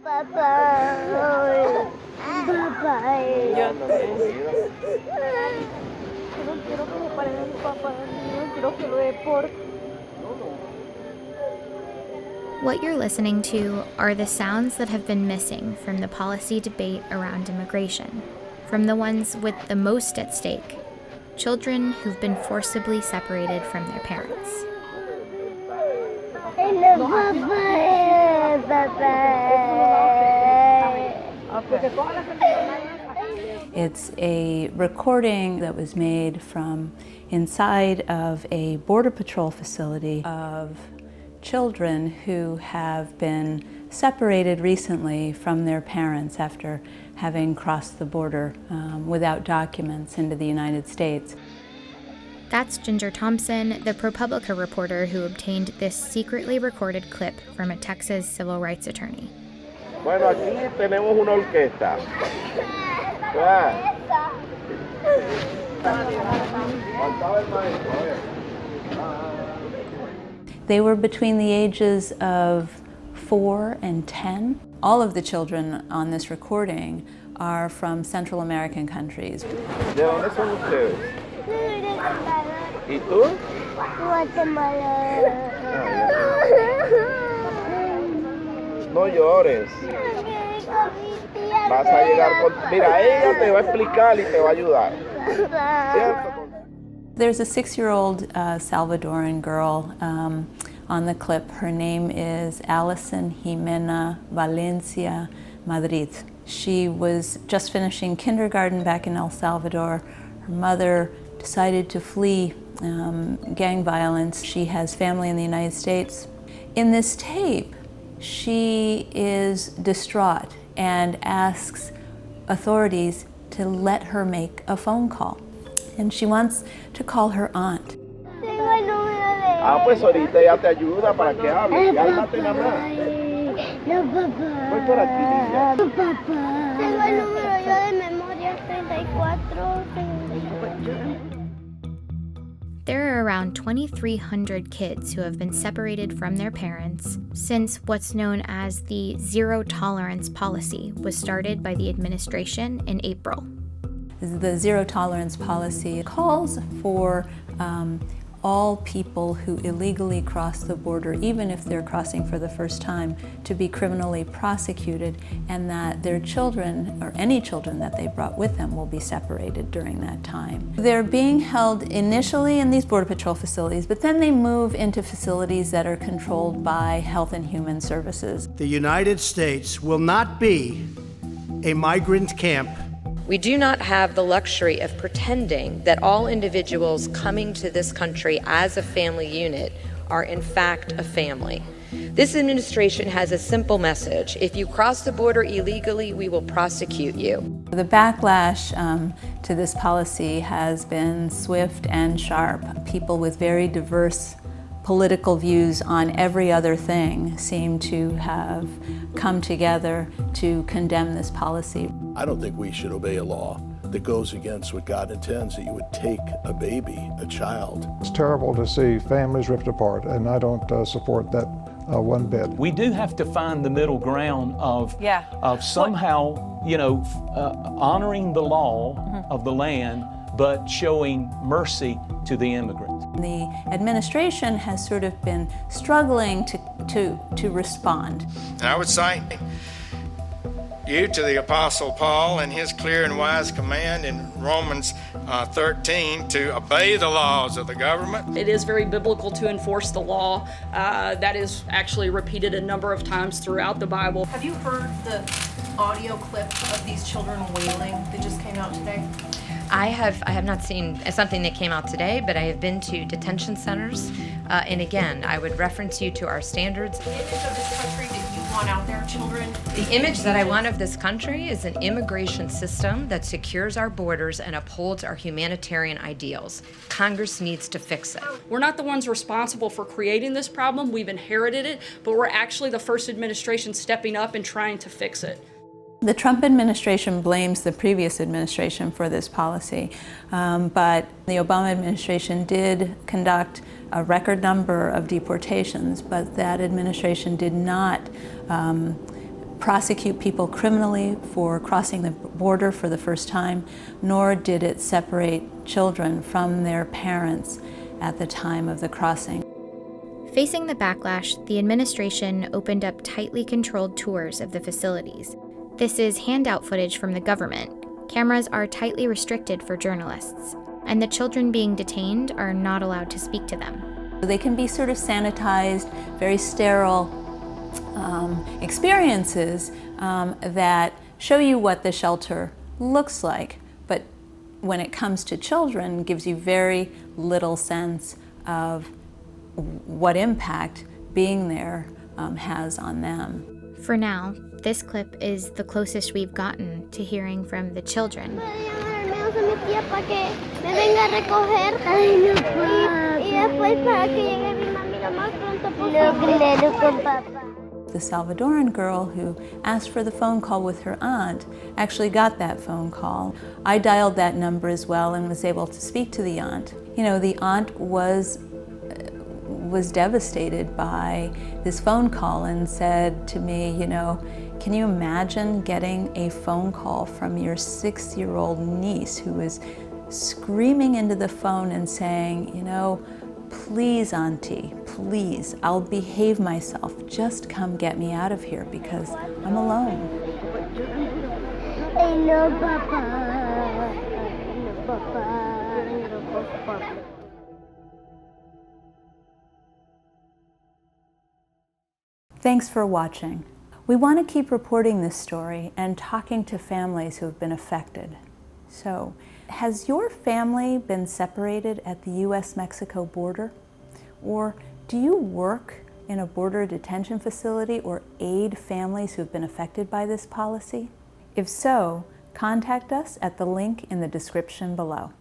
Papá. Papá. Yo no quiero que se pare de mi papá, no quiero que lo deporte. What you're listening to are the sounds that have been missing from the policy debate around immigration, from the ones with the most at stake, children who've been forcibly separated from their parents. Hello, Papa. It's a recording that was made from inside of a Border Patrol facility of children who have been separated recently from their parents after having crossed the border without documents into the United States. That's Ginger Thompson, the ProPublica reporter who obtained this secretly recorded clip from a Texas civil rights attorney. Bueno, aquí tenemos una orquesta. They were between the ages of 4 and 10. All of the children on this recording are from Central American countries. ¿De dónde son ustedes? ¿Y tú? Guatemala. No llores. Vas a llegar con... Mira, ella te va a explicar y te va a ayudar. ¿Cierto? There's a 6-year-old Salvadoran girl on the clip. Her name is Alison Jimena Valencia Madrid. She was just finishing kindergarten back in El Salvador. Her mother decided to flee gang violence. She has family in the United States. In this tape, she is distraught and asks authorities to let her make a phone call. And she wants to call her aunt. Ah, pues ahorita ella te ayuda para que hable. Cálmate, mamá. No, papá. Voy por aquí, niña. No, papá. Tengo el número yo de memoria 34. There are around 2,300 kids who have been separated from their parents since what's known as the zero tolerance policy was started by the administration in April. The zero tolerance policy calls for all people who illegally cross the border, even if they're crossing for the first time, to be criminally prosecuted, and that their children, or any children that they brought with them, will be separated during that time. They're being held initially in these Border Patrol facilities, but then they move into facilities that are controlled by Health and Human Services. The United States will not be a migrant camp. We do not have the luxury of pretending that all individuals coming to this country as a family unit are in fact a family. This administration has a simple message. If you cross the border illegally, we will prosecute you. The backlash to this policy has been swift and sharp. People with very diverse political views on every other thing seem to have come together to condemn this policy. I don't think we should obey a law that goes against what God intends, that you would take a baby, a child. It's terrible to see families ripped apart, and I don't support that one bit. We do have to find the middle ground of somehow, honoring the law of the land, but showing mercy to the immigrant. The administration has sort of been struggling to respond. And I would cite you to the Apostle Paul and his clear and wise command in Romans 13 to obey the laws of the government. It is very biblical to enforce the law. That is actually repeated a number of times throughout the Bible. Have you heard the audio clip of these children wailing that just came out today? I have not seen something that came out today, but I have been to detention centers. And again, I would reference you to our standards. The image of this country that you want out there, children? The image that I want of this country is an immigration system that secures our borders and upholds our humanitarian ideals. Congress needs to fix it. We're not the ones responsible for creating this problem. We've inherited it, but we're actually the first administration stepping up and trying to fix it. The Trump administration blames the previous administration for this policy, but the Obama administration did conduct a record number of deportations, but that administration did not prosecute people criminally for crossing the border for the first time, nor did it separate children from their parents at the time of the crossing. Facing the backlash, the administration opened up tightly controlled tours of the facilities. This is handout footage from the government. Cameras are tightly restricted for journalists, and the children being detained are not allowed to speak to them. They can be sort of sanitized, very sterile experiences that show you what the shelter looks like, but when it comes to children, gives you very little sense of what impact being there has on them. For now, this clip is the closest we've gotten to hearing from the children. The Salvadoran girl who asked for the phone call with her aunt actually got that phone call. I dialed that number as well and was able to speak to the aunt. You know, the aunt was devastated by this phone call and said to me, you know, can you imagine getting a phone call from your 6-year-old niece who is screaming into the phone and saying, you know, please, Auntie, please, I'll behave myself. Just come get me out of here because I'm alone. I love Papa. I love Papa. Thanks for watching. We want to keep reporting this story and talking to families who have been affected. So, has your family been separated at the US-Mexico border? Or do you work in a border detention facility or aid families who have been affected by this policy? If so, contact us at the link in the description below.